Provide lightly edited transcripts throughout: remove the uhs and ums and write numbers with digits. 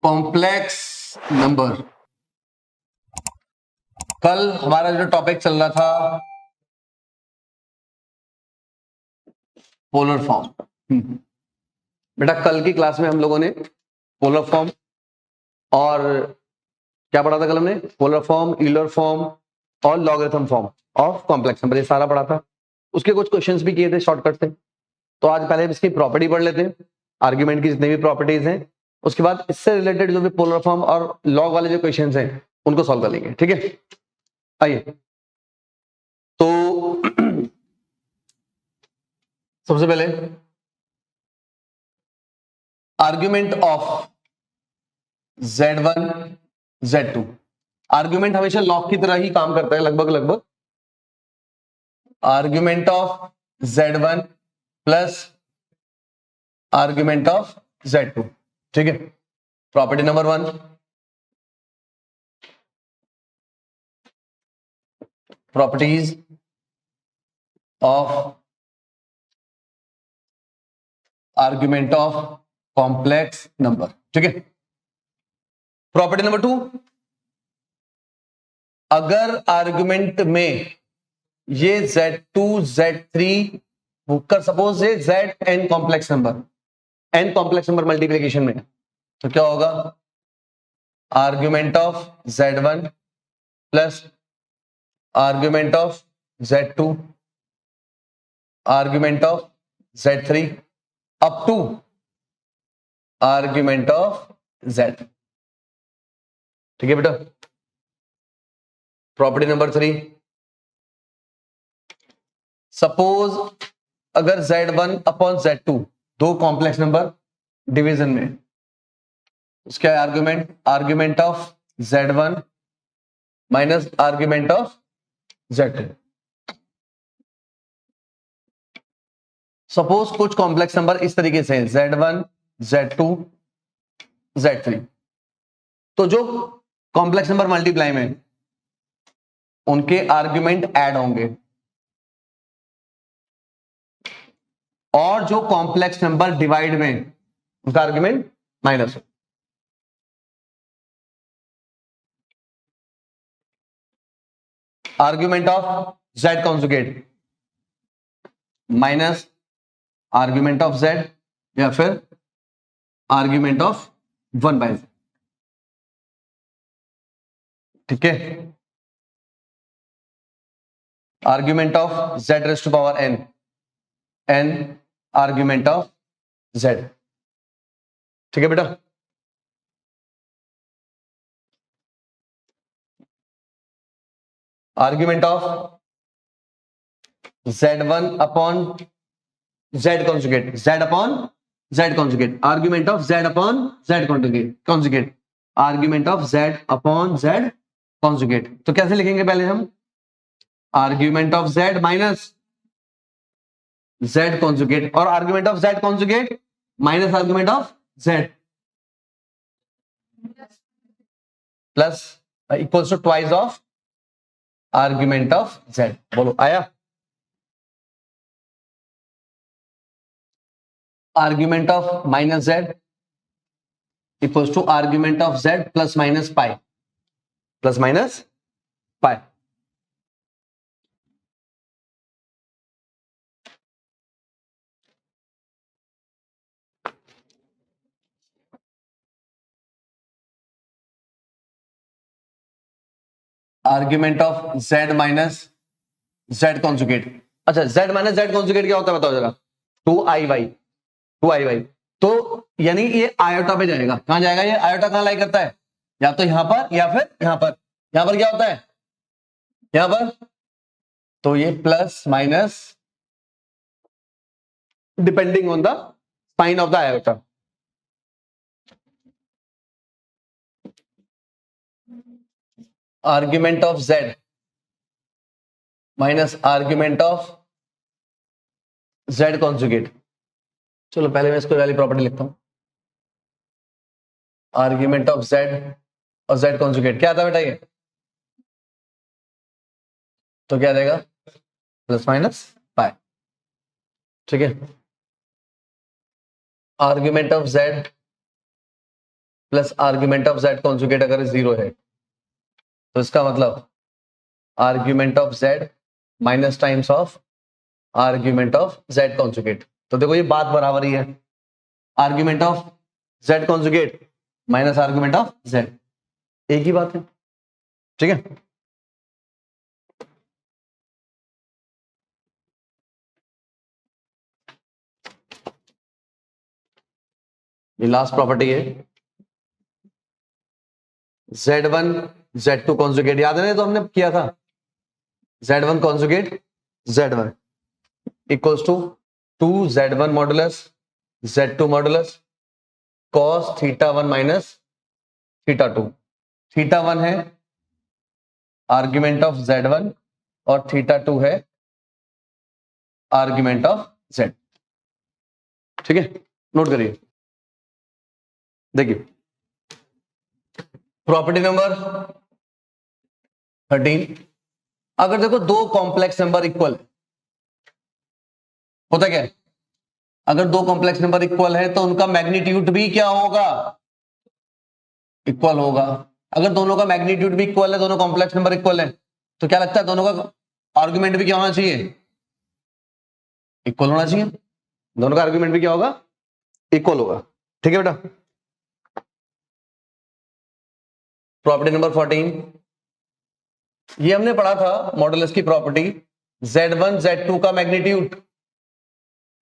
Complex number. कल हमारा जो टॉपिक चल रहा था पोलर फॉर्म। बेटा कल की क्लास में हम लोगों ने पोलर फॉर्म और क्या पढ़ा था? कल हमने पोलर फॉर्म, यूलर फॉर्म और logarithm form of complex number, ये सारा पढ़ा था। उसके कुछ क्वेश्चंस भी किए थे शॉर्टकट से। तो आज पहले इसकी प्रॉपर्टी पढ़ लेते हैं, आर्ग्यूमेंट की जितनी भी प्रॉपर्टीज हैं। उसके बाद इससे रिलेटेड जो भी पोलर फॉर्म और लॉग वाले जो क्वेश्चंस हैं उनको सॉल्व कर लेंगे। ठीक है, आइए। तो सबसे पहले argument of Z1 Z2। Argument हमेशा लॉग की तरह ही काम करता है लगभग। Argument of Z1 plus argument of Z2। ठीक है, property number 1, properties of argument of complex number. ठीक है, प्रॉपर्टी नंबर 2, अगर आर्ग्यूमेंट में ये Z2 Z3 कर सपोज ये Zn complex number, n complex number multiplication में, तो क्या होगा? Argument of Z1 plus argument of Z2 argument of Z3 up to argument of Z। ठीक है बेटा, प्रॉपर्टी नंबर 3, सपोज अगर Z1 अपॉन Z2 दो कॉम्प्लेक्स नंबर डिवीजन में, उसका argument of Z1 minus argument of Z2। Suppose कुछ complex number इस तरीके से Z1 Z2 Z3, तो जो कॉम्प्लेक्स नंबर मल्टीप्लाई में उनके आर्ग्यूमेंट ऐड होंगे और जो कॉम्प्लेक्स नंबर डिवाइड में उनका आर्ग्यूमेंट माइनस हो। Argument of Z conjugate minus argument of Z या फिर आर्ग्यूमेंट ऑफ 1/Z। ठीक है, argument of Z raise to power n argument of Z। ठीक है बेटा, argument of Z1 upon Z conjugate, Z upon Z conjugate, argument of Z upon Z conjugate, argument of Z upon Z conjugate. तो कैसे लिखेंगे? पहले हम argument of Z minus Z conjugate और argument of Z conjugate minus argument of Z plus equals to twice of argument of Z। बोलो आया? Argument of minus Z equals to argument of Z plus minus pi. Argument of Z minus Z conjugate. अच्छा, Z minus Z conjugate क्या होता है बताओ जरा? 2i y। तो यानी ये आयोटा पे जाएगा। कहां जाएगा ये? आयोटा कहां लाई करता है? या तो यहां पर या फिर यहां पर। यहां पर क्या होता है? यहां पर तो ये plus minus depending on the sign of the iota. Argument of Z minus argument of Z conjugate. चलो पहले मैं इसको वाली प्रॉपर्टी लिखता हूं। आर्ग्यूमेंट ऑफ Z और Z कॉन्जुगेट क्या आता है बेटा? ये तो क्या देगा? Plus minus pi. ठीक है, argument of Z plus argument of Z conjugate अगर 0 है तो इसका मतलब argument of Z minus times of argument of Z conjugate. तो देखो ये बात बराबर ही है, argument of Z conjugate minus argument of Z, एक ही बात है। ठीक है, ये लास्ट प्रॉपर्टी है Z1 Z2 कॉन्जुगेट, याद है ना, तो हमने किया था Z1 conjugate Z1 equals to 2Z1 modulus Z2 modulus cos θ1 minus θ2। θ1 है आर्ग्यूमेंट ऑफ Z1 और θ2 है आर्ग्यूमेंट ऑफ Z। ठीक है, नोट करिए, देखिए प्रॉपर्टी नंबर 13, अगर देखो दो कॉम्प्लेक्स नंबर इक्वल होता क्या है, अगर दो कॉम्प्लेक्स नंबर इक्वल है तो उनका मैग्नीट्यूड भी क्या होगा, इक्वल होगा। अगर दोनों का मैग्नीट्यूड भी इक्वल है, दोनों कॉम्प्लेक्स नंबर इक्वल है, तो क्या लगता है दोनों का आर्गुमेंट भी क्या होना चाहिए, इक्वल होना चाहिए। दोनों का आर्गुमेंट भी क्या होगा, इक्वल होगा। ठीक है बेटा, प्रॉपर्टी नंबर 14, ये हमने पढ़ा था मॉडुलस की प्रॉपर्टी, Z1 Z2 का मैग्नीट्यूड,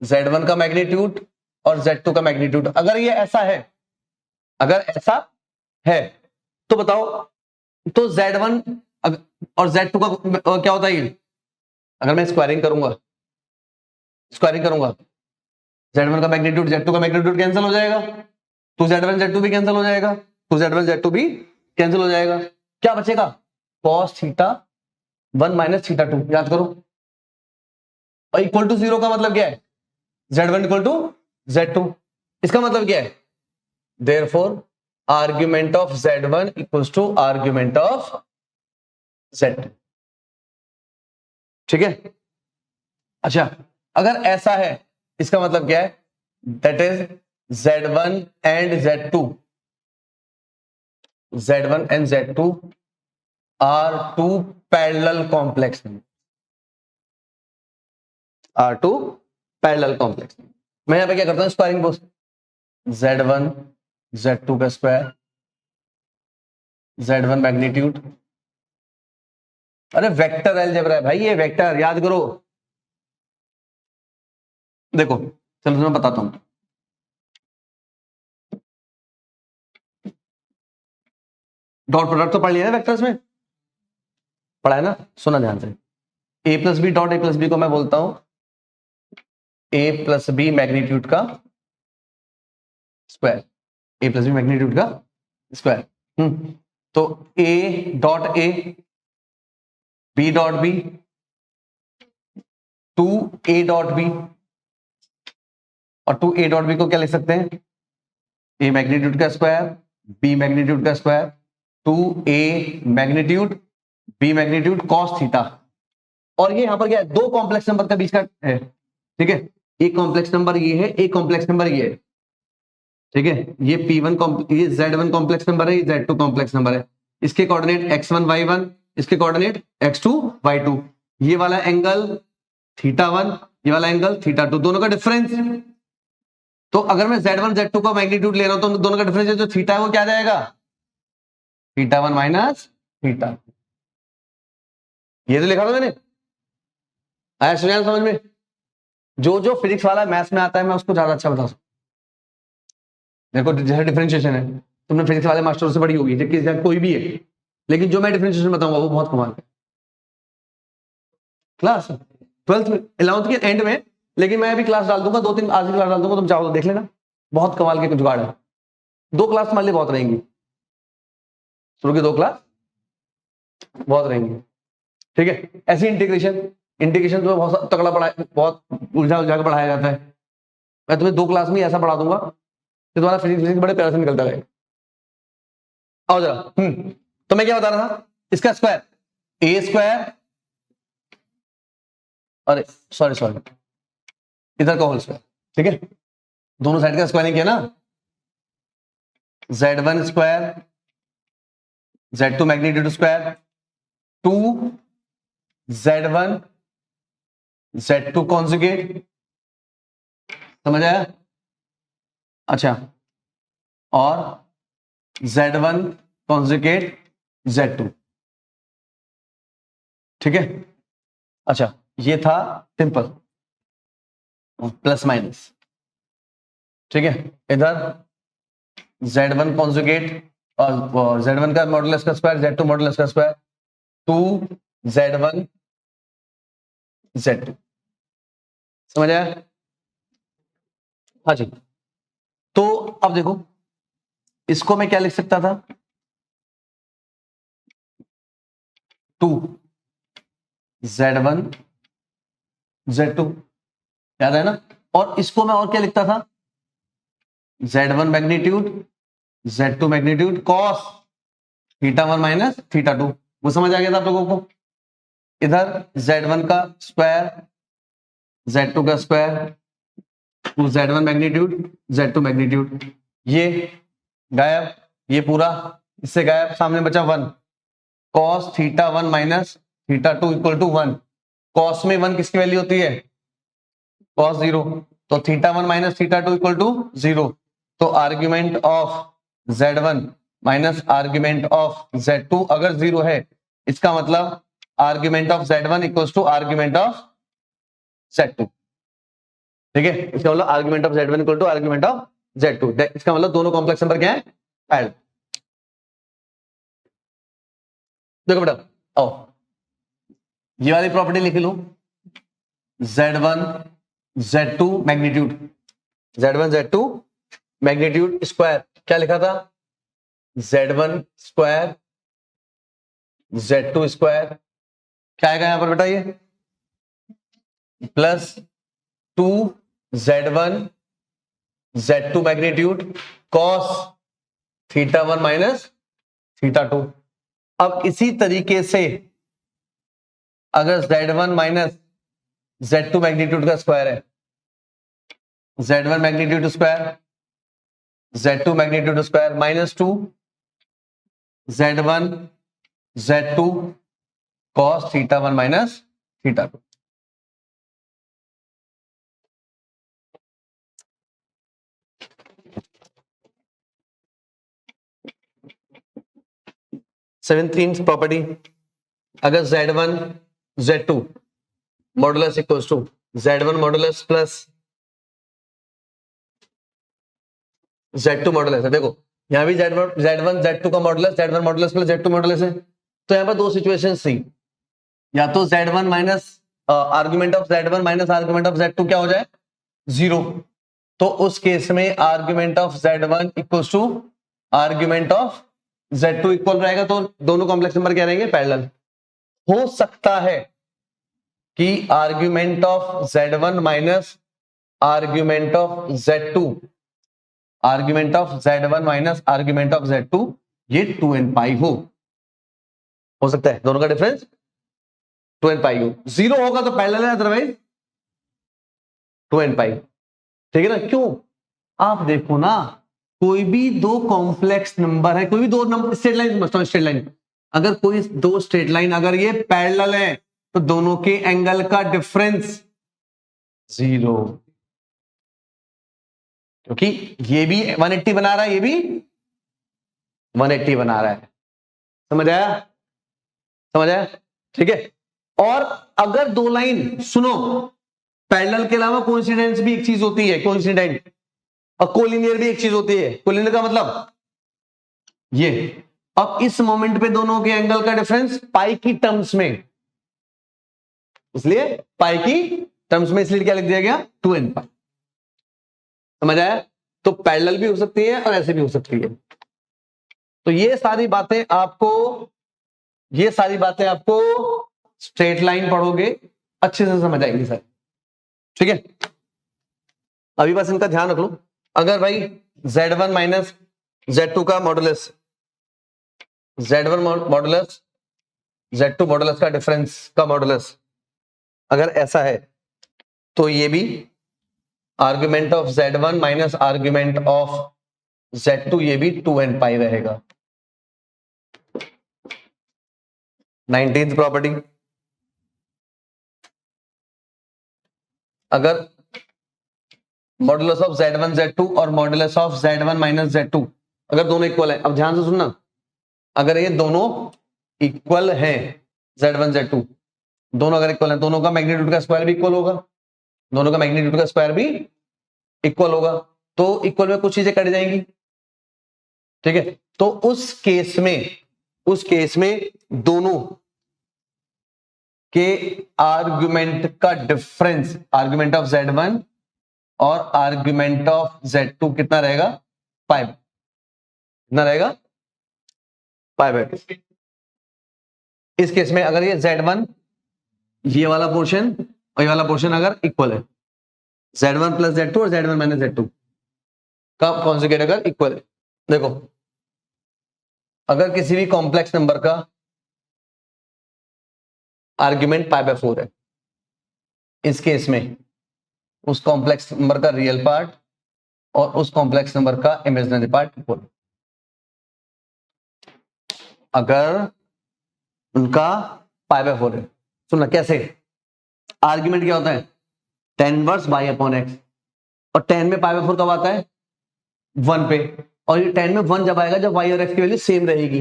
Z1 का मैग्नीट्यूड और Z2 का मैग्नीट्यूड, अगर ये ऐसा है, अगर ऐसा है तो बताओ, तो Z1 और Z2 का क्या होता है ये, अगर मैं स्क्वायरिंग करूंगा, Z1 का मैग्नीट्यूड Z2 का मैग्नीट्यूड कैंसिल हो जाएगा, तो Z1 Z2 भी कैंसिल हो जाएगा, तो Z1 Z2 भी कैंसिल हो जाएगा, क्या बचेगा, cos θ1 माइनस θ2, याद करो, और इक्वल टू 0 का मतलब क्या है, Z1 इक्वल टू Z2, इसका मतलब क्या है, therefore argument of Z1 equals to argument of Z2। ठीक है, अच्छा अगर ऐसा है, इसका मतलब क्या है, that is Z1 and Z2 are two parallel complex, are two parallel complex. मैं यहां पे क्या करता हूं, स्क्वायरिंग पोस्ट, Z1 Z2 का स्क्वायर, Z1 मैग्नीट्यूड, अरे वेक्टर अलजेब्रा है भाई, ये वेक्टर याद करो। देखो चलो मैं बताता हूं, डॉट प्रोडक्ट तो पढ़ लिया ना वेक्टर्स में, पढ़ा है ना, सुना ध्यान से, A plus B dot A plus B को मैं बोलता हूं ए प्लस बी मैग्नीट्यूड का square, A plus B magnitude का स्क्वायर। तो A dot A, B dot B, two A dot B, और टू ए डॉट बी को क्या लिख सकते हैं, ए मैग्नीट्यूड का स्क्वायर बी मैग्नीट्यूड का square, two A magnitude B magnitude cos theta. और ये यहां पर क्या है, दो कॉम्प्लेक्स नंबर का बीच का है। ठीक है, एक कॉम्प्लेक्स नंबर ये है, एक कॉम्प्लेक्स नंबर ये है। ठीक है, ये P1 ये Z1 कॉम्प्लेक्स नंबर है, ये Z2 कॉम्प्लेक्स नंबर है, इसके कोऑर्डिनेट x1 y1, इसके कोऑर्डिनेट x2 y2, ये वाला एंगल θ1, ये वाला एंगल θ2, दोनों का डिफरेंस। तो अगर मैं Z1 Z2 का मैग्नीट्यूड ले रहा हूं तो दोनों का डिफरेंस जो थीटा है वो क्या आ जाएगा, θ1 माइनस θ। ये तो लिखा था मैंने, आया सुनिए समझ में, जो जो फिजिक्स वाला मैथ्स में आता है मैं उसको ज्यादा अच्छा बता सकता हूं। देखो जैसे डिफरेंशिएशन है, तुमने फिजिक्स वाले मास्टर से पढ़ी होगी, जबकि कोई भी है, लेकिन जो मैं डिफरेंशिएशन बताऊंगा वो बहुत कमाल है, क्लास 12th में 11th के एंड में, लेकिन मैं अभी क्लास डाल दूंगा, 2-3 आज की क्लास डाल दूंगा, तुम चाहो तो देख लेना, बहुत कमाल के जुगाड़ है। 2 क्लास तुम्हारे लिए बहुत रहेंगी, शुरू की 2 क्लास बहुत रहेंगी। ठीक है, ऐसी इंटीग्रेशन तो बहुत तगड़ा पढ़ाया, बहुत उलझा उलझा के पढ़ाया जाता है, मैं तुम्हें 2 क्लास में ऐसा पढ़ा दूंगा कि तुम्हारा फिजिक्स बड़े प्यार से निकलता रहेगा। आओ जरा, तो मैं क्या बता रहा था, इसका स्क्वायर ए स्क्वायर, अरे सॉरी इधर का होल स्क्वायर। ठीक है, दोनों साइड का स्क्वायरिंग किया ना, Z1 square Z2 magnitude square 2 Z1 Z2 conjugate, समझ आया? अच्छा, और Z1 कॉन्जुगेट Z2, ठीक है? अच्छा, ये था सिंपल प्लस माइनस, ठीक है? इधर Z1 कॉन्जुगेट और Z1 का मॉडुलस का स्क्वायर Z2 मॉडुलस का स्क्वायर 2 Z1 Z2, समझ आया? हाँ जी। तो अब देखो, इसको मैं क्या लिख सकता था? 2 Z1 Z2, याद है ना? और इसको मैं और क्या लिखता था? Z1 magnitude Z2 magnitude cos θ1 minus θ2, वो समझ आ गया था आप लोगों को? इधर Z1 का स्क्वायर Z2 का square 2 Z1 magnitude Z2 magnitude, ये गायब, ये पूरा इससे गायब, सामने बचा 1 cos θ1 minus θ2 equal to 1। Cos में 1 किसकी वैल्यू होती है? कॉस 0, तो θ1 माइनस θ2 इक्वल टू 0। तो argument of Z1 minus argument of Z2 अगर 0 है, इसका मतलब argument of Z1 equal to argument of Z2, ठीक है? इसका मतलब argument of Z1 equal to argument of Z2, इसका मतलब दोनों कॉम्प्लेक्स नंबर क्या है? ऐड। देखो बेटा, आओ ये वाली प्रॉपर्टी लिख लो, Z1 Z2 magnitude, Z1 Z2 magnitude square, क्या लिखा था? Z1 स्क्वायर Z2 स्क्वायर, क्या आएगा यहां पर बेटा? ये plus 2 Z1 Z2 magnitude cos θ1 minus θ2। अब इसी तरीके से अगर Z1 माइनस Z2 मैग्नीट्यूड का स्क्वायर है, Z1 magnitude square Z2 magnitude square minus 2 Z1 Z2 cos θ1 minus θ2। Seventh property, अगर Z1 Z2 modulus equals to Z1 modulus plus Z2 modulus है, देखो यहां भी Z1 Z2 का modulus Z1 modulus plus Z2 modulus है, तो यहां पर दो सिचुएशंस थी, या तो Z1 minus argument of Z1 minus argument of Z2 क्या हो जाए? 0, तो उस केस में argument of Z1 equals to argument of Z2 equal रहेगा, तो दोनों कॉम्प्लेक्स नंबर क्या रहेंगे? पैरेलल। हो सकता है कि argument of Z1 minus argument of Z2, argument of Z1 minus argument of Z2 ये 2n पाई हो सकता है, दोनों का डिफरेंस 2n पाई हो। 0 होगा तो पैरेलल है, अदरवाइज 2n पाई, ठीक है ना? क्यों? आप देखो ना, कोई भी दो कॉम्प्लेक्स नंबर है, कोई भी दो नंबर, स्ट्रेट लाइन समझता हूं, स्ट्रेट लाइन, अगर कोई दो स्ट्रेट लाइन अगर ये पैरेलल है तो दोनों के एंगल का डिफरेंस 0, क्योंकि ये भी 180 बना रहा है, ये भी 180 बना रहा है, समझ आया? समझ आया? ठीक है। और अगर दो लाइन, सुनो, पैरेलल के अलावा कोइंसिडेंस भी एक चीज होती है, कोइंसिडेंट, और कोलिनियर भी एक चीज होती है। कोलिनियर का मतलब ये, अब इस मोमेंट पे दोनों के एंगल का डिफरेंस पाई की टर्म्स में, इसलिए पाई की टर्म्स में, इसलिए क्या लिख दिया गया? 2n पाई। समझ आया? तो पैरेलल भी हो सकती है और ऐसे भी हो सकती है। तो ये सारी बातें आपको स्ट्रेट लाइन पढ़ोगे अच्छे से समझ आएंगी सर, ठीक है? अभी बस इनका ध्यान रख लो। अगर भाई Z1 माइनस Z2 का modulus, Z1 modulus Z2 modulus का डिफरेंस का मॉडुलस अगर ऐसा है, तो ये भी argument of Z1 minus argument of Z2 ये भी 2n पाई रहेगा। 19th प्रॉपर्टी, अगर मॉडुलस ऑफ Z1 Z2 और modulus of Z1 minus Z2 अगर दोनों इक्वल है, अब ध्यान से सुनना, अगर ये दोनों इक्वल हैं, Z1 Z2 दोनों अगर इक्वल हैं, दोनों का मैग्नीट्यूड का स्क्वायर भी इक्वल होगा, दोनों का मैग्नीट्यूड का स्क्वायर भी इक्वल होगा, तो इक्वल में कुछ चीजें कट जाएंगी, ठीक है। तो उस केस में दोनों के आर्गुमेंट का डिफरेंस, आर्गुमेंट ऑफ Z1 और आर्गुमेंट ऑफ Z2 कितना रहेगा, 5, कितना रहेगा, 5। इस केस में अगर ये Z1 ये वाला पोर्शन और ये वाला पोर्शन अगर इक्वल है, Z1 प्लस Z2 और Z1 माइनस Z2 का कॉन्जुगेट अगर इक्वल है, देखो अगर किसी भी कॉम्प्लेक्स नंबर का आर्ग्यूमेंट π/4 है, इस केस में उस कॉम्प्लेक्स नंबर का रियल पार्ट और उस कॉम्प्लेक्स नंबर का इमेजिनरी पार्ट इक्वल, अगर उनका π/4 है। सुनना कैसे, आर्ग्यूमेंट क्या होता है, tan इनवर्स y/x, और tan में π/4 कब आता है, 1 पे, और ये tan में 1 जब आएगा जब y और x की वैल्यू सेम रहेगी,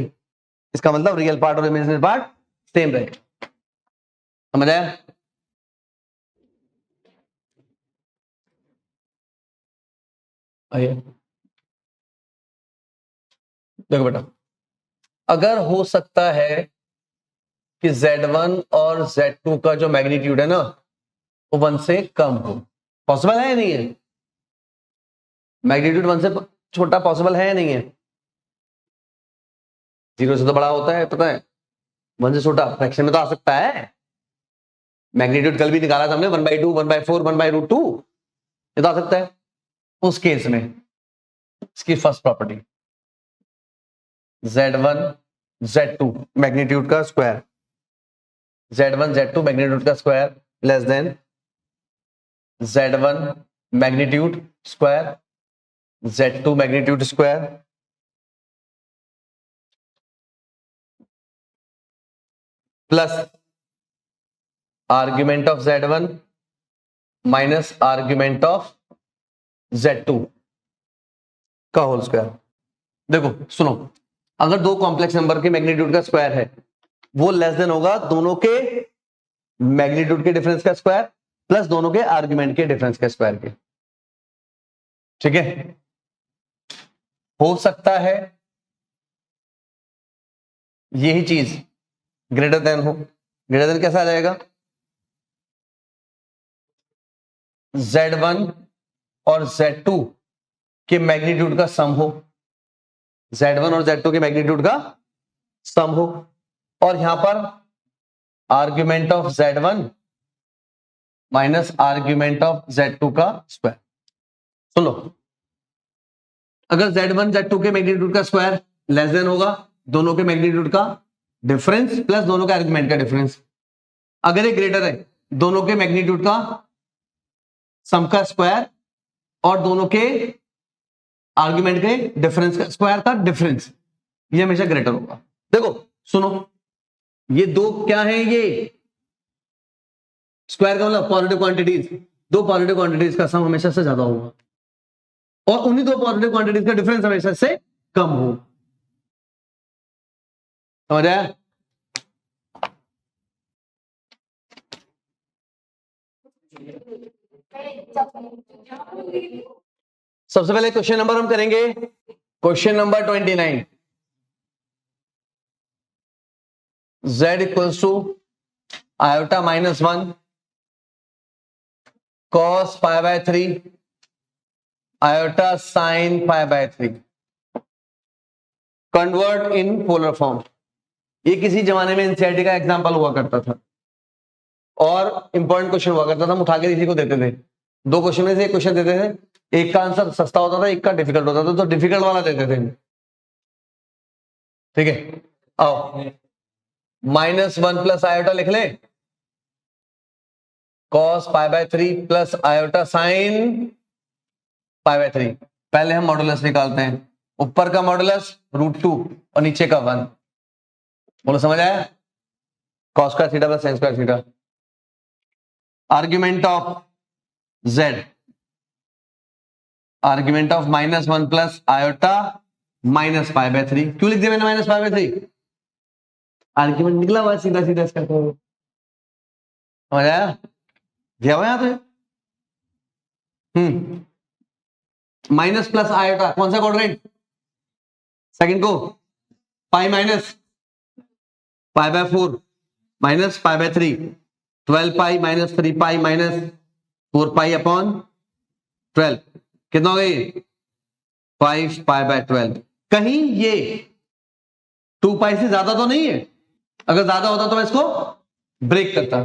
इसका मतलब रियल पार्ट और इमेजिनरी पार्ट सेम रहेगा। समझ आया? आइए देखो बेटा, अगर हो सकता है कि Z1 और Z2 का जो मैग्नीट्यूड है ना वो 1 से कम हो, पॉसिबल है या नहीं है, मैग्नीट्यूड 1 से छोटा पॉसिबल है या नहीं है, 0 से तो बड़ा होता है, पता है, 1 से छोटा फ्रैक्शन में तो आ सकता है। मैग्नीट्यूड कल भी निकाला था हमने, 1/2, 1/4, 1/√2, ये तो आ सकता है। उस केस में इसकी first property Z1 Z2 magnitude का स्क्वायर, Z1 Z2 मैग्नीट्यूड का square less than Z1 magnitude square Z2 magnitude square plus argument of Z1 minus argument of Z2 का होल स्क्वायर। देखो सुनो, अगर दो कॉम्प्लेक्स नंबर के मैग्नीट्यूड का square है वो लेस देन होगा दोनों के मैग्नीट्यूड के डिफरेंस का स्क्वायर प्लस दोनों के आर्ग्यूमेंट के डिफरेंस का स्क्वायर के, ठीक है। हो सकता है यही चीज ग्रेटर देन हो, ग्रेटर देन कैसा आ जाएगा, Z1 और Z2 के मैग्नीट्यूड का सम हो, Z1 और Z2 के मैग्नीट्यूड का सम हो, और यहां पर argument of Z1 minus argument of Z2 का स्क्वायर। सुन लो, अगर Z1 Z2 के मैग्नीट्यूड का स्क्वायर लेस देन होगा दोनों के मैग्नीट्यूड का डिफरेंस प्लस दोनों के आर्ग्यूमेंट का डिफरेंस, अगर ये ग्रेटर है दोनों के मैग्नीट्यूड का सम का स्क्वायर और दोनों के आर्ग्यूमेंट के डिफरेंस का स्क्वायर का डिफरेंस, ये हमेशा ग्रेटर होगा। देखो सुनो, ये दो क्या है, ये स्क्वायर का मतलब पॉजिटिव क्वांटिटीज, दो पॉजिटिव क्वांटिटीज का सम हमेशा से ज्यादा होगा और उन्हीं दो पॉजिटिव क्वांटिटीज का डिफरेंस हमेशा से कम हो। समझ आया? सबसे पहले क्वेश्चन नंबर हम करेंगे, question number 29, z equals to iota -1 cos π/3 iota sine π/3 convert in polar form. ये किसी जमाने में एनसीईआरटी का एग्जांपल हुआ करता था और इंपॉर्टेंट क्वेश्चन हुआ करता था, हम उठा के किसी को देते थे, दो क्वेश्चन में से एक क्वेश्चन देते थे, एक का आंसर सस्ता होता था एक का डिफिकल्ट होता था, तो डिफिकल्ट वाला देते थे, ठीक है। आओ -1 प्लस आयोटा लिख ले, cos π/3 प्लस आयोटा साइन π/3। पहले हम मॉडुलस निकालते हैं, ऊपर का मॉडुलस √2 और नीचे का 1। बोलो समझ आया? Cos square theta plus sine square theta. Argument of z, argument of -1 plus iota -π/3। क्यों लिख दिया मैंने -π/3? आर्ग्यूमेंट निकला हुआ सीधा सीधा इसका, तो समझ आया? दिया हुआ यहां पे। माइनस प्लस आयोटा, कौन सा क्वाड्रेंट? सेकंड को, pi minus π/4 minus π/3, 12 pi minus 3 pi minus 4 pi upon 12, कितना हो गई? 5 π/12। कहीं ये 2 पाई से ज्यादा तो नहीं है? अगर ज्यादा होता तो मैं इसको ब्रेक करता,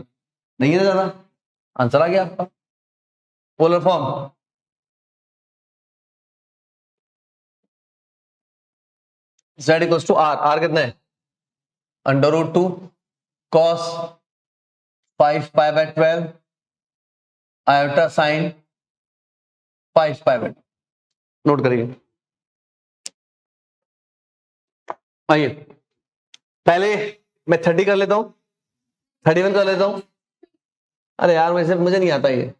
नहीं है ना ज्यादा। आंसर आ गया आपका, polar form. z equals to r, r कितना है? √2 cos 5 π/12 आयोटा साइन 5 π/12। नोट करिए। आइए पहले मैं 30 कर लेता हूं, 31 कर लेता हूं। अरे यार मुझे नहीं आता ये,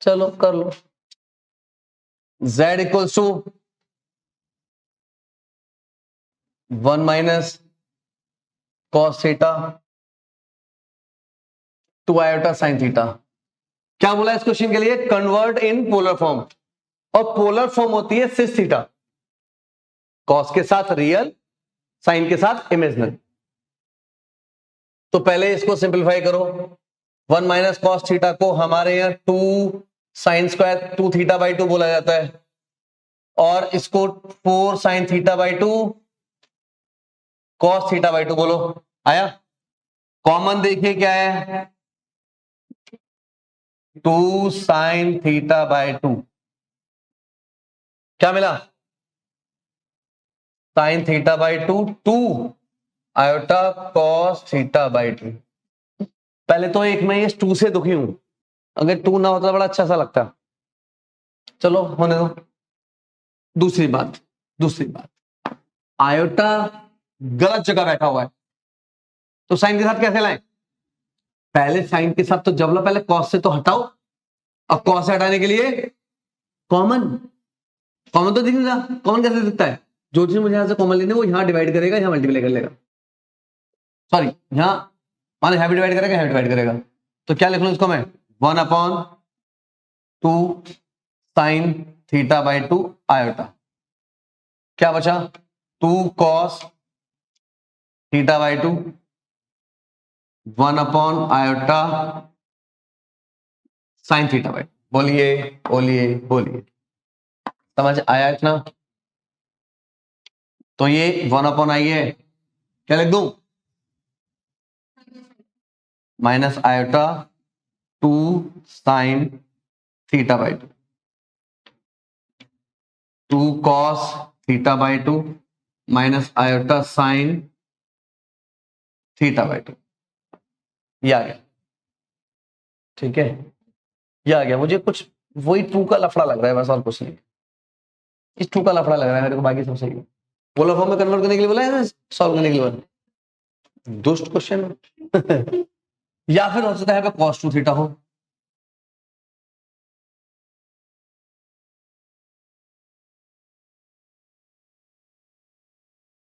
चलो कर लो। z equals to 1 minus cos theta 2 iota sine theta. क्या बोला इस क्वेश्चन के लिए? कन्वर्ट इन पोलर फॉर्म, और पोलर फॉर्म होती है सिस थीटा, कॉस के साथ रियल, साइन के साथ इमेजिनरी। तो पहले इसको सिंपलीफाई करो। 1 माइनस कॉस थीटा को हमारे यहां 2 साइन स्क्वायर 2 थीटा बाई 2 बोला जाता है, और इसको 4 sine theta by 2 cos theta by 2 बोलो। आया? कॉमन देखिए क्या है? 2 साइन थीटा बाई 2, क्या मिला? Sine theta by 2, 2 iota cos theta by 2। पहले तो एक मैं ये 2 से दुखी हूं, अगर 2 ना होता तो बड़ा अच्छा सा लगता। चलो होने दो। दूसरी बात, आयोटा गलत जगह बैठा हुआ है, तो साइन के साथ कैसे लाएं? पहले साइन के साथ तो जब लो, पहले कॉस से तो हटाओ। अब कॉस से हटाने के लिए कॉमन तो दिख नहीं रहा। कॉमन कैसे दिखता है? जो चीज मुझे यहां से कॉमन लेनी है वो यहां डिवाइड करेगा, यहां मल्टीप्लाई कर लेगा। सॉरी, यहां माने हैवी डिवाइड करेगा, हैवी डिवाइड करेगा। तो क्या लिख लूं इसको मैं? 1/2 साइन थीटा बाई 2 आयोटा। क्या बचा? 2 cos theta by 2 1 iota sine theta by. बोलिए समझ आया इतना? तो ये 1/i है, क्या लिख दूं? Minus iota 2 sine theta by 2, 2 cos theta by 2 minus iota sine theta by 2। ये आ गया, ठीक है? ये आ गया। मुझे कुछ वही 2 का लफड़ा लग रहा है बस, और कुछ नहीं। इस 2 का लफड़ा लग रहा है मेरे को, बाकी सब सही है। पोलर फॉर्म में कन्वर्ट करने के लिए बोला है, सॉल्व करने के लिए बोला। दुष्ट क्वेश्चन। या फिर हो सकता है cos 2 थीटा हो।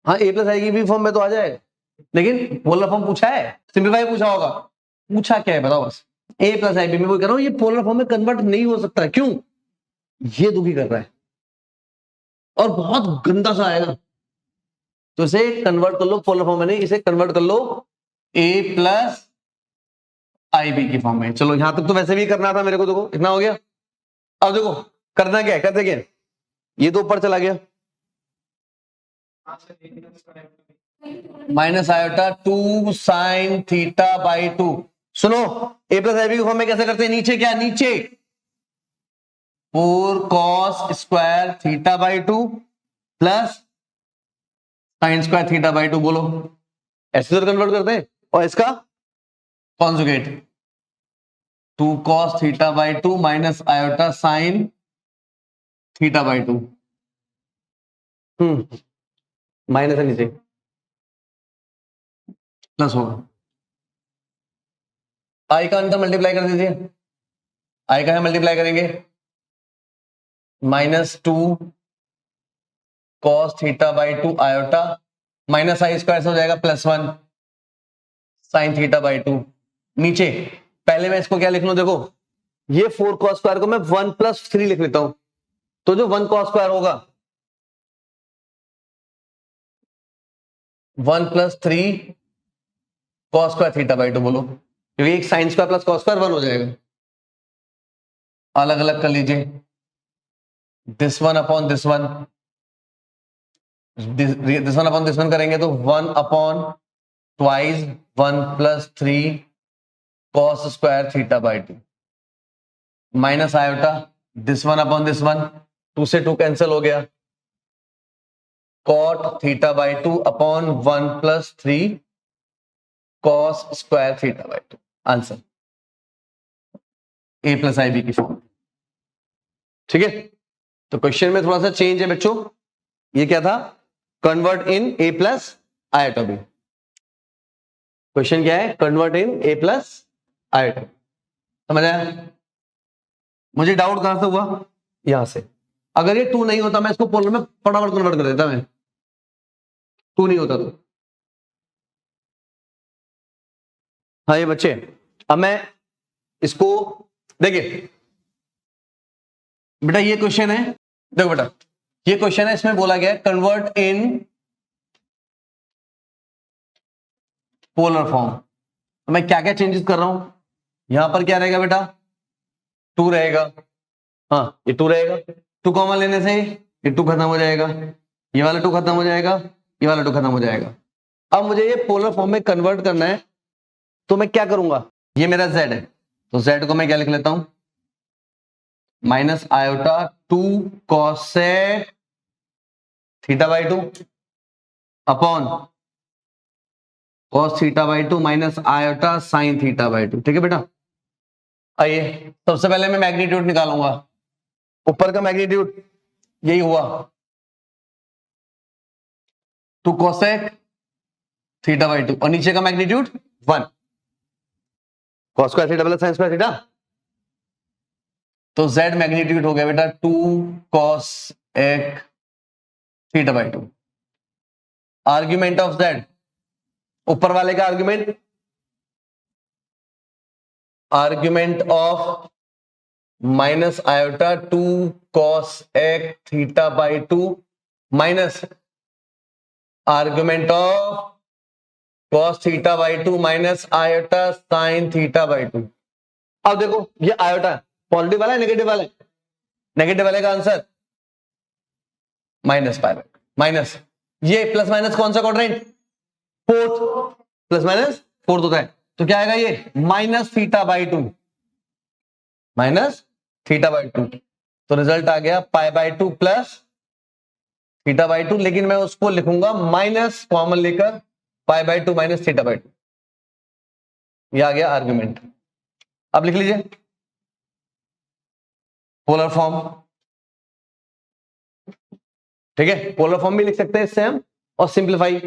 हाँ, a प्लस आएगी भी फॉर्म में तो आ जाए, लेकिन पोलर फॉर्म पूछा है, सिंपलीफाई पूछा होगा। पूछा क्या है बताओ बस? a प्लस आई बी में कह रहा हूं, ये पोलर फॉर्म में कन्वर्ट नहीं हो सकता। क्यों? ये दुखी कर रहा है और बहुत गंदा सा आएगा। तो इसे कन्वर्ट कर लो पोलर फॉर्म में, नहीं, इसे कन्वर्ट कर लो a प्लस आई बी की फॉर्म में। चलो यहां तक तो वैसे भी करना था मेरे को, देखो इतना हो गया। अब देखो करना क्या है, करते क्या? ये तो ऊपर चला गया, minus iota 2 sine theta by 2। सुनो, ए प्लस आई बी की फॉर्म में कैसे करते हैं? नीचे क्या? नीचे 4 cos square theta by 2 plus sine square theta by 2 बोलो। ऐसे तो कन्वर्ट करते हैं। और इसका conjugate 2 cos theta by 2 minus iota sine theta by 2। Minus है नीचे, प्लस होगा। आई का अंतर मल्टीप्लाई कर दीजिए, आई का है मल्टीप्लाई करेंगे, -2 cos theta by 2 iota minus I square से हो जाएगा +1 sin थीटा बाई 2। नीचे पहले मैं इसको क्या लिख लूं, देखो ये 4 cos स्क्वायर को मैं 1 + 3 लिख लेता हूं, तो जो 1 cos स्क्वायर होगा 1 + 3 cos स्क्वायर थीटा बाई 2 बोलो, क्योंकि एक sin square plus cos square 1 हो जाएगा। अलग अलग कर लीजिए, this one upon this one, this one upon this one करेंगे तो 1 upon twice 1 + 3 cos square theta by 2 minus iota this one upon this one, 2 से 2 कैंसिल हो गया, cot theta by 2 upon 1 + 3 cos square theta by 2। Answer a + IB की form. ठीक है, तो question में थोड़ा सा चेंज है बच्चों, ये क्या था, convert in a + iota b। Question क्या है, कन्वर्ट इन a + आयोटा, समझ आया? मुझे डाउट कहां से हुआ, यहां से। अगर ये 2 नहीं होता मैं इसको पोलर में फटाफट कन्वर्ट कर देता, मैं 2 नहीं होता तो। हाँ ये बच्चे, अब मैं इसको देखिए बेटा, ये क्वेश्चन है, देखो बेटा ये क्वेश्चन है, इसमें बोला गया है कन्वर्ट इन पोलर फॉर्म। तो मैं क्या क्या चेंजेस कर रहा हूं, यहां पर क्या रहेगा बेटा, 2 रहेगा, हाँ ये 2 रहेगा, 2 कॉमन लेने से ये 2 खत्म हो जाएगा, ये वाला 2 खत्म हो जाएगा, ये वाला 2 खत्म हो जाएगा। अब मुझे ये पोलर फॉर्म में कन्वर्ट करना है, तो मैं क्या करूंगा, ये मेरा z है, तो z को मैं क्या लिख लेता हूं, -iota 2 cosec theta by 2 upon cos theta by 2 minus iota sin theta by 2। ठीक है बेटा, आइए सबसे पहले मैं मैग्नीट्यूड निकालूंगा, ऊपर का मैग्नीट्यूड यही हुआ 2 cosec थीटा बाई 2 और नीचे का magnitude 1 cos square theta plus sin square theta, तो z मैग्नीट्यूड हो गया बेटा 2 cosec theta by 2। Argument of z, ऊपर वाले का argument, argument of minus iota 2 cosec theta by 2 minus argument of cos theta by 2 minus iota sin theta by 2। अब देखो ये आयोटा पॉजिटिव वाला है नेगेटिव वाला है, नेगेटिव वाले का आंसर -π माइनस ये प्लस माइनस कौन सा quadrant, fourth, plus minus fourth होता है, तो क्या आएगा ये -θ/2 -θ/2, तो रिजल्ट आ गया π/2 प्लस θ/2, लेकिन मैं उसको लिखूंगा माइनस कॉमन लेकर π/2 माइनस θ/2। ये आ गया आर्गुमेंट। अब लिख लीजिए पोलर फॉर्म, ठीक है, पोलर फॉर्म भी लिख सकते हैं इससे हम, और सिंप्लीफाई a +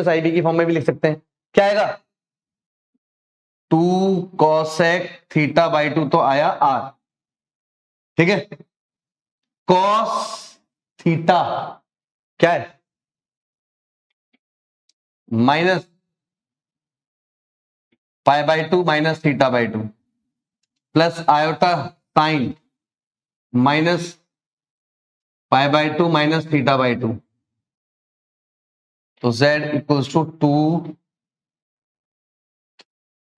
IB की फॉर्म में भी लिख सकते हैं। क्या आएगा 2 cosec θ/2 तो आया r, ठीक है, cos थीटा क्या है -π/2 minus θ/2 plus iota sine -π/2 minus θ/2, तो z equals to 2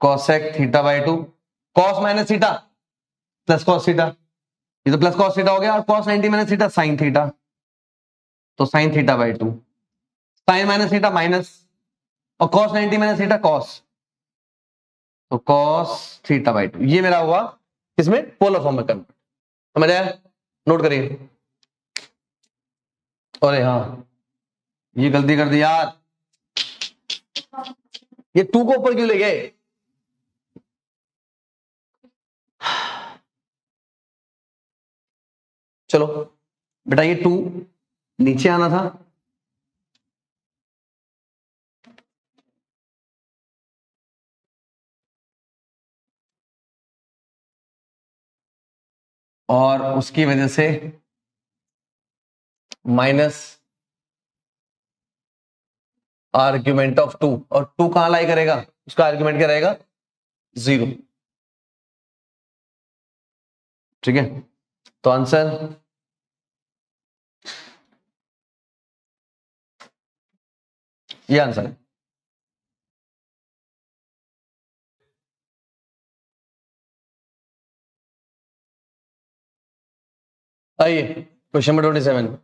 cosec θ/2, cos minus theta plus cos theta, ये तो प्लस cos थीटा हो गया, और cos 90 minus theta sin theta, तो sin θ/2, sin minus theta minus, और cos 90 माइनस थीटा cos, तो cos θ/2। ये मेरा हुआ इसमें पोलर फॉर्म में कन्वर्ट, समझ आया, नोट करिए। अरे हाँ ये गलती कर दी यार, ये 2 को ऊपर क्यों ले गए, चलो बेटा ये 2 नीचे आना था, और उसकी वजह से माइनस आर्ग्यूमेंट ऑफ 2, और 2 कहां लाई करेगा, उसका आर्ग्यूमेंट क्या रहेगा, 0। ठीक है, तो आंसर ये आंसर है। आइए question number 27,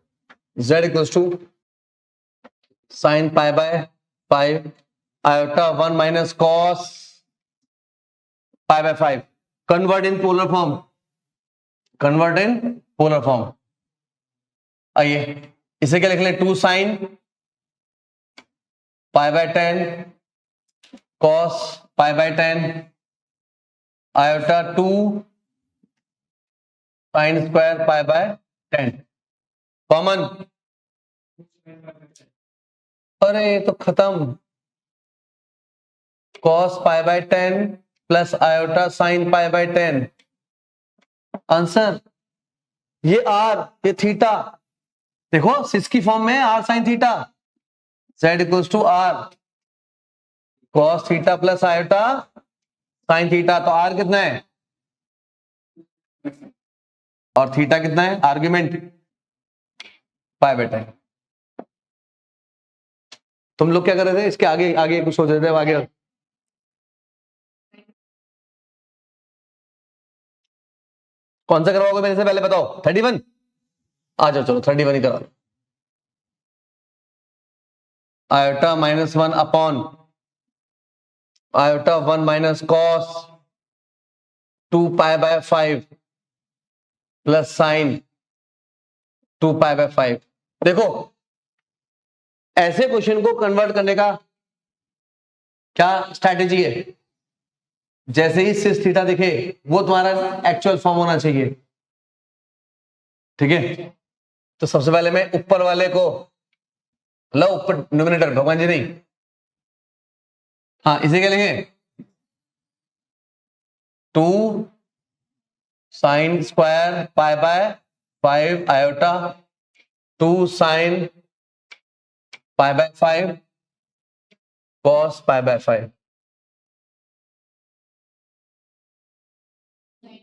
z equals to sine pi by 5 iota 1 minus cos pi by 5, convert in polar form, convert in polar form. आइए इसे क्या लिख लें, 2 sine pi by 10 cos pi by 10 iota 2 sine square pi by 10, common, अरे ये तो खत्म, cos pi by 10 plus iota sine pi by 10, answer ये आर, ये थीटा, देखो सिस की फॉर्म में r sine theta, z equals to r cos theta plus iota sine theta, तो आर कितना है और थीटा कितना है, आर्ग्यूमेंट पाई बाय 10। तुम लोग क्या कर रहे थे, इसके आगे आगे कुछ सोच रहे थे, आगे कौन सा करवाओगे मेरे से पहले बताओ, 31, आ जाओ चलो 31 ही करा, iota -1 upon iota 1 minus cos 2 pi by 5 plus sign 2 pi by 5। देखो ऐसे क्वेश्चन को कन्वर्ट करने का क्या स्ट्रैटेजी है, जैसे ही सिस थीटा दिखे वो तुम्हारा एक्चुअल फॉर्म होना चाहिए। ठीक है, तो सबसे पहले मैं ऊपर वाले को, लो ऊपर न्यूमरेटर, भगवान जी नहीं, हाँ इसे क्या लिखें, 2 sine square pi by 5 iota 2 sine pi by 5 cos pi by 5,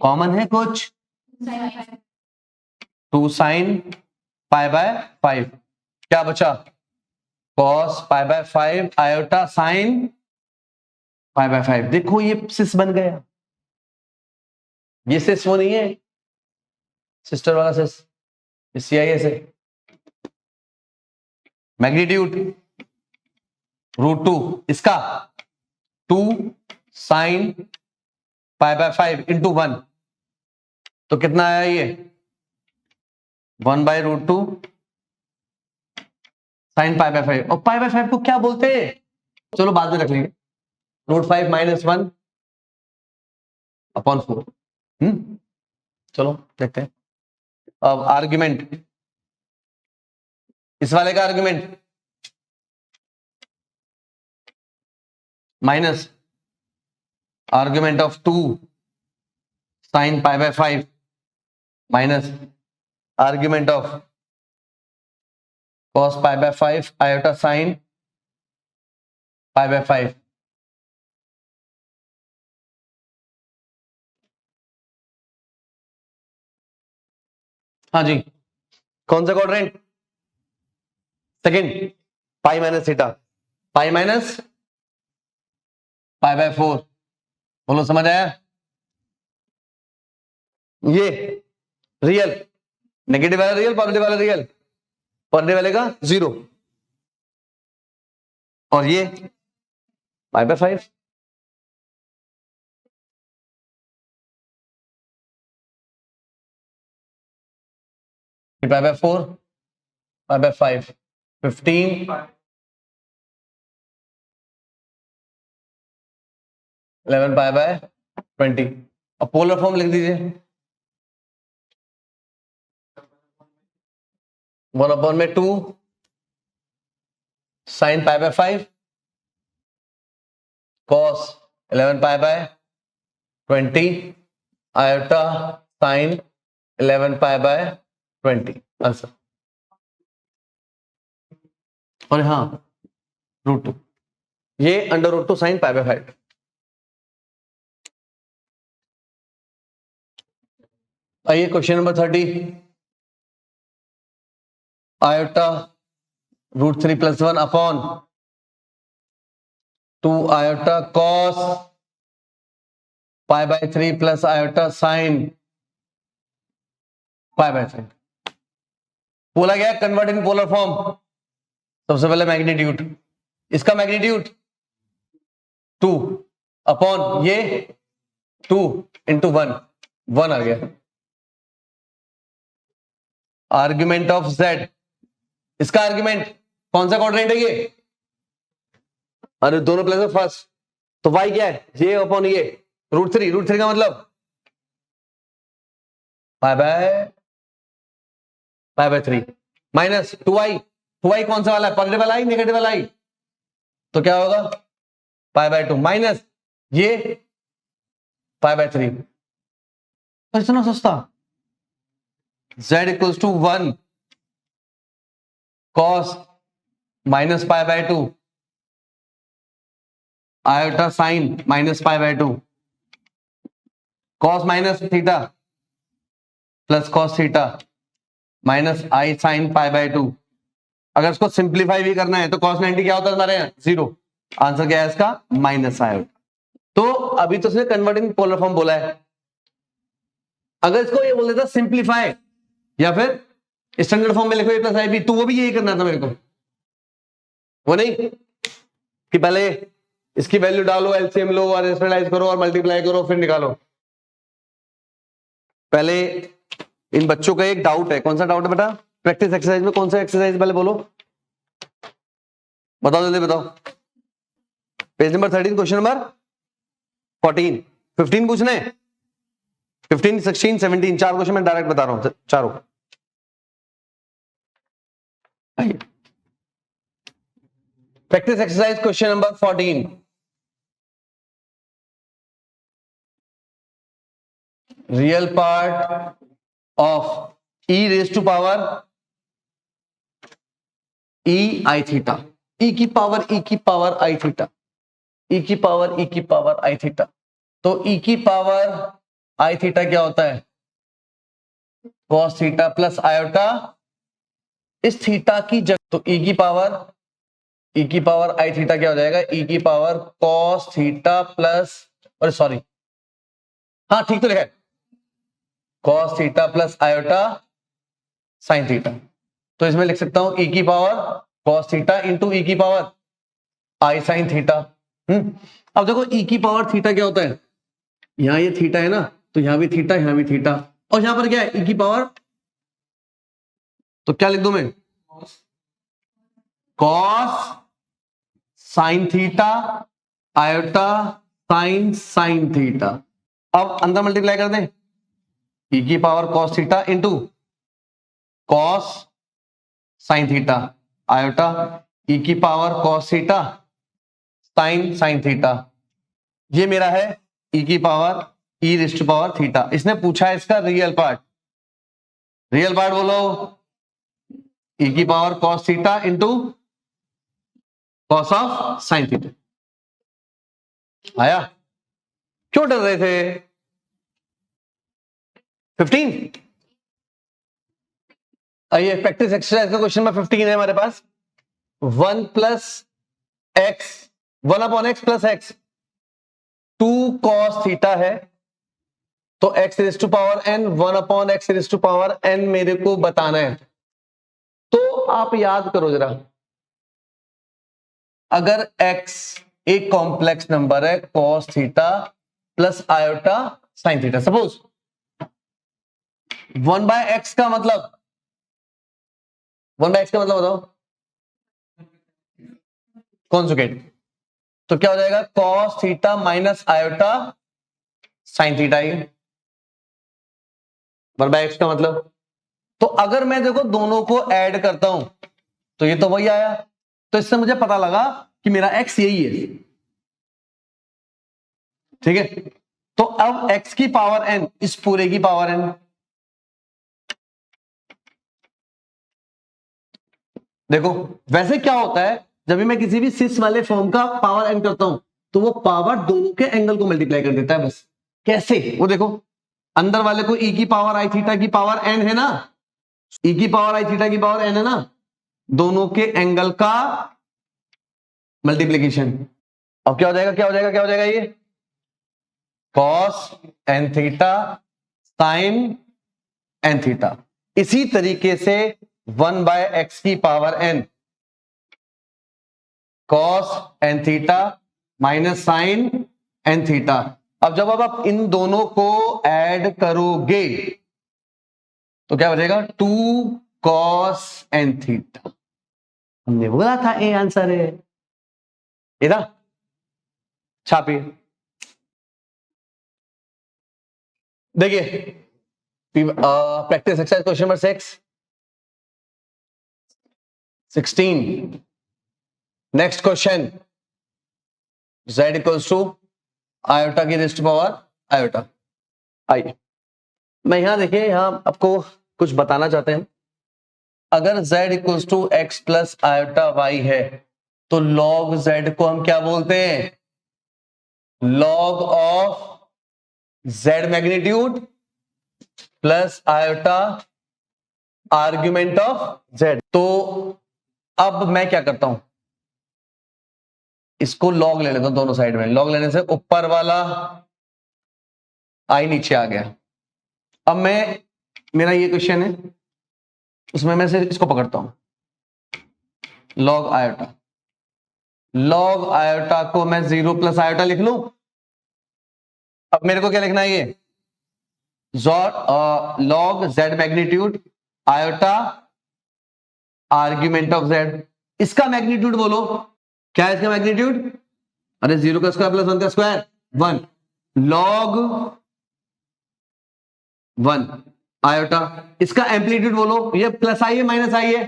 common है कुछ, 2 साइन पाई बाय 5, क्या बचा, cos pi by 5 iota sine pi by 5। देखो ये सिस बन गया, ये सिस वो नहीं है सिस्टर वाला सिस, CIS है, मैग्नीट्यूड √2 इसका 2 साइन पाई बाय 5 इंटू 1, तो कितना आया ये 1 बाय √2 साइन पाई बाय 5, और पाई बाय 5 को क्या बोलते हैं, चलो बाद में रख लेंगे, √5 -1 अपॉन 4। चलो देखते हैं। अब आर्ग्यूमेंट, इस वाले का argument minus argument of 2 sine pi by 5 minus argument of cos pi by 5 iota sine pi by 5। हाँ जी, कौन सा quadrant, second, pi minus theta, pi minus pi bye 4, बोलो समझ आया, ये रियल, नेगेटिव वाला रियल, पॉजिटिव वाला रियल, पॉजिटिव वाले का 0, और ये पाई by 5, pi by 4 pi by 5 15 11 pi by 20। अब पोलर फॉर्म लिख दीजिए, 1 में 2 sine pi by 5 cos 11 pi by 20 iota sine 11 pi by 20 answer. और हाँ √2 ये अंडर √2 साइन पाई बाय 5। आइए question number 30 iota √3 + 1 upon 2 iota cos pi bye 3 plus iota sine pi bye 3 बोला गया कन्वर्ट इन पोलर फॉर्म। सबसे पहले magnitude, इसका magnitude 2 upon ये 2 इंटू 1 1 आ गया। आर्ग्यूमेंट ऑफ z, इसका आर्ग्यूमेंट कौन सा क्वाड्रेंट है ये? अरे दोनों प्लेस में फर्स्ट, तो y क्या है? j अपॉन ये √3 का मतलब पाई बाय 3 माइनस 2i कौन सा वाला है? पॉजिटिव वाला आई नेगेटिव वाला आई, तो क्या होगा पाई बाय 2 माइनस ये पाई बाय 3। तो इतना सस्ता z equals to 1 cos minus pi by 2 iota sine minus pi by 2 cos minus theta plus cos theta minus i sine pi by 2। अगर इसको सिंप्लीफाई भी करना है तो कॉस 90 क्या होता है हमारे यहाँ? 0। आंसर क्या है इसका? Minus iota. तो अभी तो उसने कन्वर्टिंग पोलर फॉर्म बोला है, अगर इसको ये बोल देता सिंप्लीफाई या फिर स्टैंडर्ड फॉर्म में लिखो a + ib, तो वो भी यही करना था मेरे को, वो नहीं कि पहले इसकी वैल्यू डालो, एलसीएम लो और रैशनलाइज करो और मल्टीप्लाई करो फिर निकालो। पहले इन बच्चों का एक डाउट है। कौन सा डाउट है बेटा? प्रैक्टिस एक्सरसाइज में कौन सा एक्सरसाइज पहले बोलो, बताओ जल्दी बताओ। पेज नंबर 13 क्वेश्चन नंबर 14 15 पूछने, 15 16 17 चार क्वेश्चन मैं डायरेक्ट बता रहा हूं चारों। Practice exercise question number 14। Real part of e raise to power e i theta, e की पावर आई थीटा, e की पावर आई थीटा। तो e की पावर आई थीटा क्या होता है? cos थीटा प्लस आयोटा इस थीटा की जगह, तो e की पावर आई थीटा क्या हो जाएगा? e की पावर cos थीटा प्लस, अरे सॉरी, हाँ ठीक तो लिखा है, cos theta plus iota sine theta. तो इसमें लिख सकता हूं e की power cos theta into e की पावर आई साइन थीटा। अब देखो e की पावर थीटा क्या होता है? यहां ये थीटा है ना, तो यहां भी थीटा, यहां भी थीटा, और यहां पर क्या है? e की पावर, तो क्या लिख दूं मैं? cos sine theta iota sine theta. अब अंदर मल्टीप्लाई कर दें, e की power cos theta into cos sine theta iota e की power cos theta sine theta. ये मेरा है e की power e raise to power theta. इसने पूछा है इसका रियल पार्ट बोलो, e की power cos theta into cos of sine theta. आया? क्यों डर रहे थे? 15। आइए प्रैक्टिस एक्सरसाइज का क्वेश्चन नंबर 15 है हमारे पास। 1 plus x 1 upon x plus x 2 cos theta है, तो x raise to power n 1 upon x raise to power n मेरे को बताना है। तो आप याद करो जरा, अगर x एक कॉम्प्लेक्स नंबर है cos theta plus iota sine theta, suppose 1/x का मतलब, 1/x का मतलब बताओ, कॉन्जुगेट, तो क्या हो जाएगा? cos theta minus iota sine theta. 1/x का मतलब, तो अगर मैं देखो दोनों को ऐड करता हूं तो ये तो वही आया, तो इससे मुझे पता लगा कि मेरा x यही है। ठीक है, तो अब x की पावर n इस पूरे की पावर n। देखो वैसे क्या होता है, जब भी मैं किसी भी सिस वाले फॉर्म का पावर n करता हूं तो वो पावर दोनों के एंगल को मल्टीप्लाई कर देता है बस। कैसे, वो देखो अंदर वाले को e की पावर आई थीटा की पावर n है ना, e की पावर आई थीटा की पावर n है ना, दोनों के एंगल का मल्टीप्लीकेशन। अब क्या हो जाएगा, क्या हो जाएगा, क्या हो जाएगा, ये cos n theta sin n theta. इसी तरीके से 1/x की power n cos n theta minus sin n theta. अब जब आप इन दोनों को ऐड करोगे तो क्या बचेगा, 2 cos n थीटा। हमने बोला था ए आंसर है, इधर छापिए। देखिए practice exercise question number 16 next question, z equals to iota की रेस्ट पावर आयोटा। आइए मैं यहां देखिए, यहां आपको कुछ बताना चाहते हैं। अगर z equals to x plus iota y है तो log z को हम क्या बोलते हैं, log of z magnitude plus iota argument of z। तो अब मैं क्या करता हूं, इसको log ले लेता हूं दोनों साइड में। log लेने से ऊपर वाला आई नीचे आ गया। अब मैं, मेरा ये क्वेश्चन है उसमें मैं से इसको पकड़ता हूं, log आयोटा। log आयोटा को मैं 0 प्लस आयोटा लिख लूं। अब मेरे को क्या लिखना है, ये log z magnitude iota argument of z। इसका मैग्नीट्यूड बोलो, क्या है इसका मैग्नीट्यूड, अरे 0 का स्क्वायर प्लस 1 का स्क्वायर 1, log 1 आयोटा। इसका एम्पलीट्यूड बोलो, ये प्लस आई है माइनस आई है,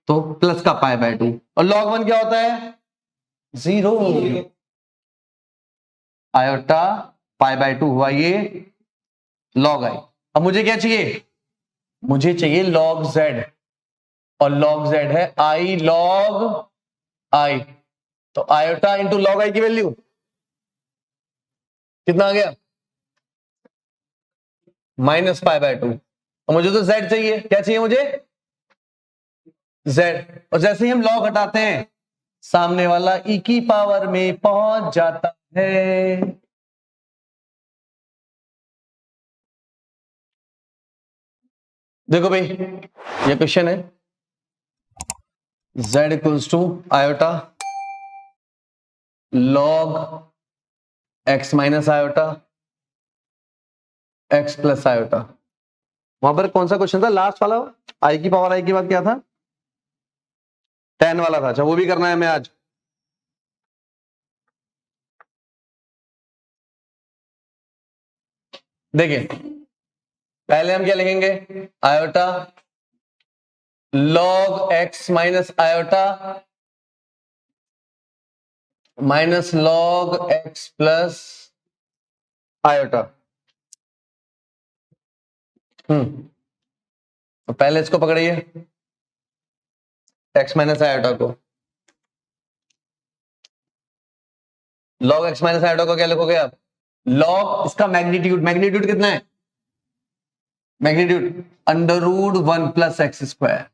तो प्लस का π/2। और log 1 क्या होता है, 0। आयोटा π/2 हुआ ये log i। अब मुझे क्या चाहिए, मुझे चाहिए log z, और log z है i log i। तो आयोटा इंटू log i की वैल्यू कितना आ गया, माइनस π/2। और मुझे तो z चाहिए, क्या चाहिए मुझे, z। और जैसे ही हम log हटाते हैं सामने वाला e की पावर में पहुंच जाता है। देखो भाई ये क्वेश्चन है, z equals to iota log x minus iota x plus iota. वहां पर कौन सा क्वेश्चन था लास्ट वाला, आई की पावर आई की बात क्या था, 10 वाला था। अच्छा वो भी करना है मैं आज। देखिए पहले हम क्या लिखेंगे, iota log x minus iota minus log x plus iota. तो पहले इसको पकड़िए x माइनस आयोटा को, log x माइनस आयोटा को क्या लिखोगे आप, log इसका मैग्नीट्यूड, मैग्नीट्यूड कितना है, मैग्नीट्यूड √1 प्लस एक्स स्क्वायर।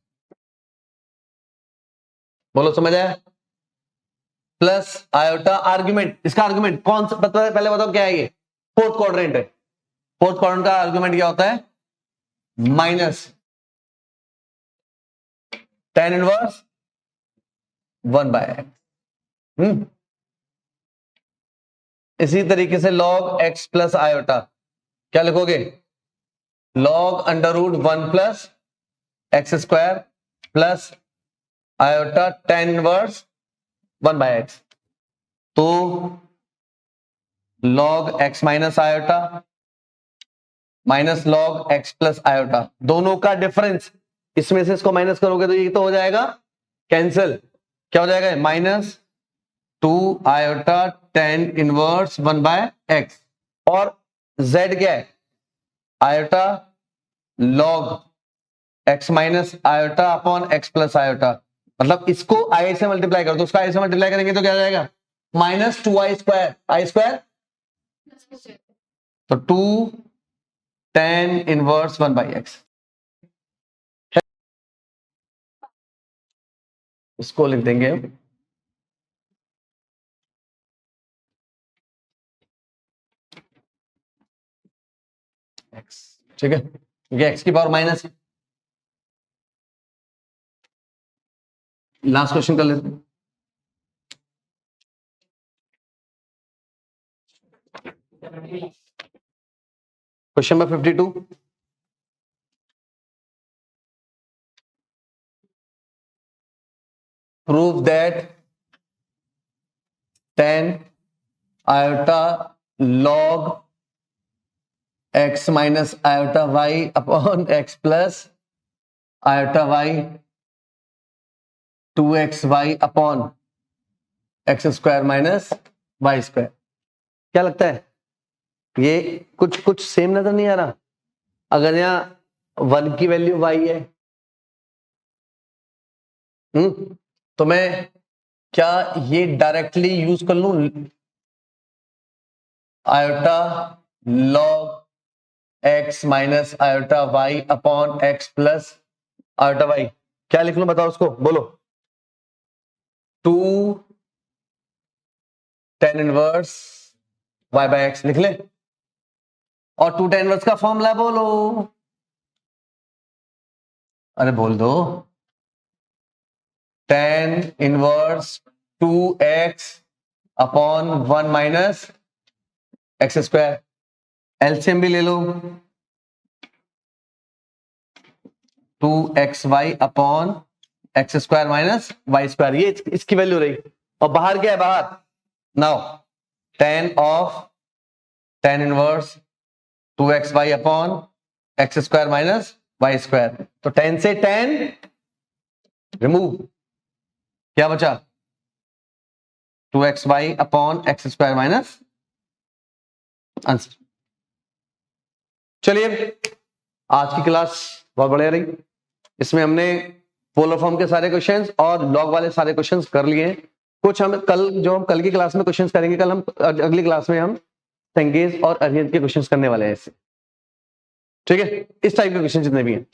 बोलो समझ आया, प्लस आयोटा आर्ग्यूमेंट, इसका आर्ग्यूमेंट कौन सा पता है, पहले बताओ क्या है, ये फोर्थ क्वाड्रेंट है। फोर्थ क्वाड्रेंट का आर्ग्यूमेंट क्या होता है, माइनस tan इनवर्स 1/x। इसी तरीके से log x प्लस आयोटा क्या लिखोगे, log √1 plus x square plus iota tan inverse 1/x। तो log x minus iota minus log x plus iota, दोनों का डिफरेंस, इसमें से इसको माइनस करोगे तो ये तो हो जाएगा कैंसिल, क्या हो जाएगा minus 2 iota tan inverse 1/x, और z क्या है iota log x minus iota upon x plus iota, मतलब इसको आई से मल्टीप्लाई कर दो, उसका आई से मल्टीप्लाई करेंगे तो क्या हो जाएगा माइनस 2i², i², तो 2 tan इनवर्स 1/x, इसको लिख देंगे हम x, ठीक है, ये x की पावर माइनस, लास्ट क्वेश्चन कर लेते हैं। Question number 52, prove that tan iota log x minus iota y upon x plus iota y 2xy upon x square minus y square, क्या लगता है ये कुछ कुछ सेम नजर नहीं आ रहा? अगर यहाँ 1 की वैल्यू y है, तो मैं क्या ये डायरेक्टली यूज कर लूं iota log x minus iota y upon x plus iota y, क्या लिख लूं बताओ उसको, बोलो 2 tan इनवर्स y/x लिख ले, और 2 tan इनवर्स का फॉर्मूला बोलो, अरे बोल दो, tan inverse 2x upon 1 minus x square, LCM भी ले लो, 2xy upon x square minus y square, ये इसकी वैल्यू रही, और बाहर क्या है बाहर, now tan of tan inverse 2xy upon x square minus y square, तो tan से tan रिमूव, क्या बचा 2xy upon x square minus answer. चलिए आज की क्लास बहुत बढ़िया रही, इसमें हमने पोलर फॉर्म के सारे क्वेश्चंस और लॉग वाले सारे क्वेश्चंस कर लिए हैं, कुछ हम कल की क्लास में क्वेश्चंस करेंगे, कल हम अगली क्लास में हम सेंगेज और अरिहंत के क्वेश्चंस करने वाले हैं इससे, ठीक है, इस टाइप के क्वेश्चन जितने भी हैं।